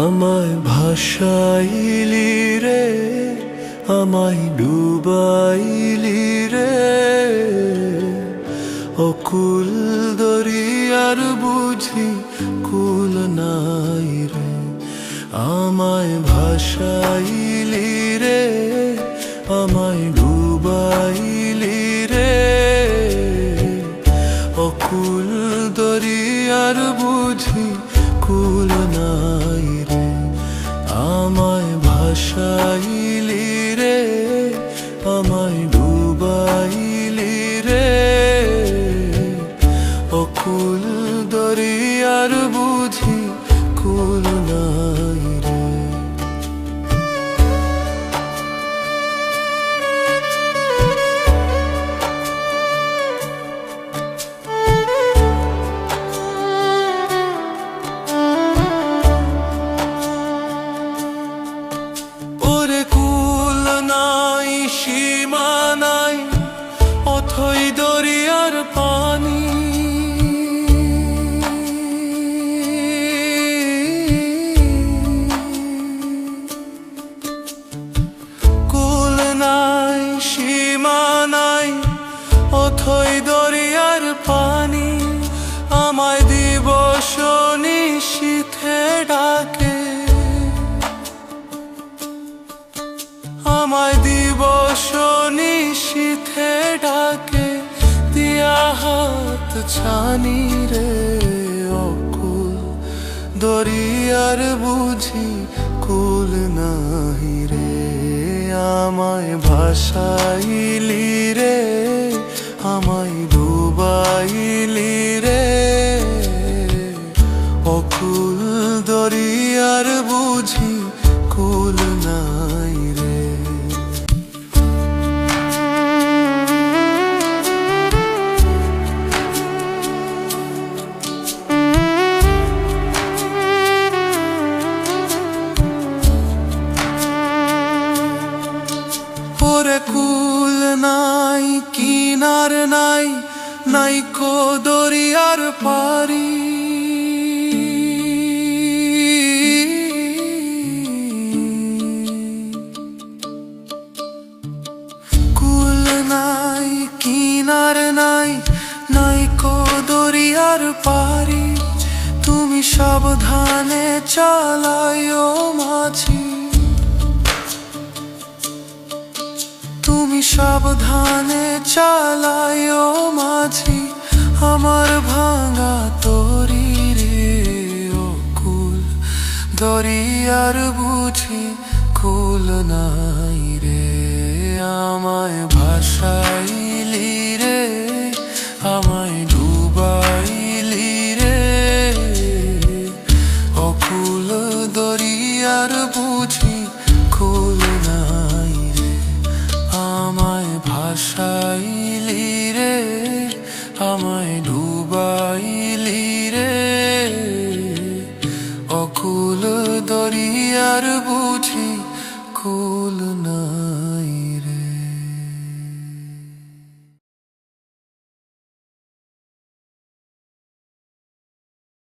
আমায় ভাসাইলি রে, আমায় ডুবাইলি রে, অকুল দরিয়ার বুঝি কুল নাই রে। আমায় ভাসাইলি রে, আমায় ডুবাইলি রে, অকুল দরিয়ার বুঝি কুল নাই রে। আমায় ভাসাইলি রে, আমায় ডুবাইলি রে, অকুল দরিয়ার বুঝি কুল নাই রে। ওরে কুল নাই, সীমা নাই, অথই দরিয়ার পানি। কুল নাই, সীমা নাই, অথই দরিয়ার পানি। আমায় দিবস নিশীথে ডাকে, আমায় দিবস নিশীথে ডাকে, দিয়া হাত ছানি রে, অকুল দরিয়ার বুঝি কুল নাহি রে। আমায় ভাসাইলি রে, আমায় ডুবাইলি রে, অকুল দরিয়ার বুঝি কুল নাই রে। ওরে কুল নাই, কিনার নাই, নাইকো দরিয়ার পারি। কুল নাই, কিনার নাই, নাইকো দরিয়ার পারি। তুমি সাবধানে চালায়ো মাঝি, তুমি সাবধানে চালায়ো মাঝি, আমার ভাঙা তরি রে, অকুল দরিয়ার বুঝি কুল নাই রে। আমায় ভাসাই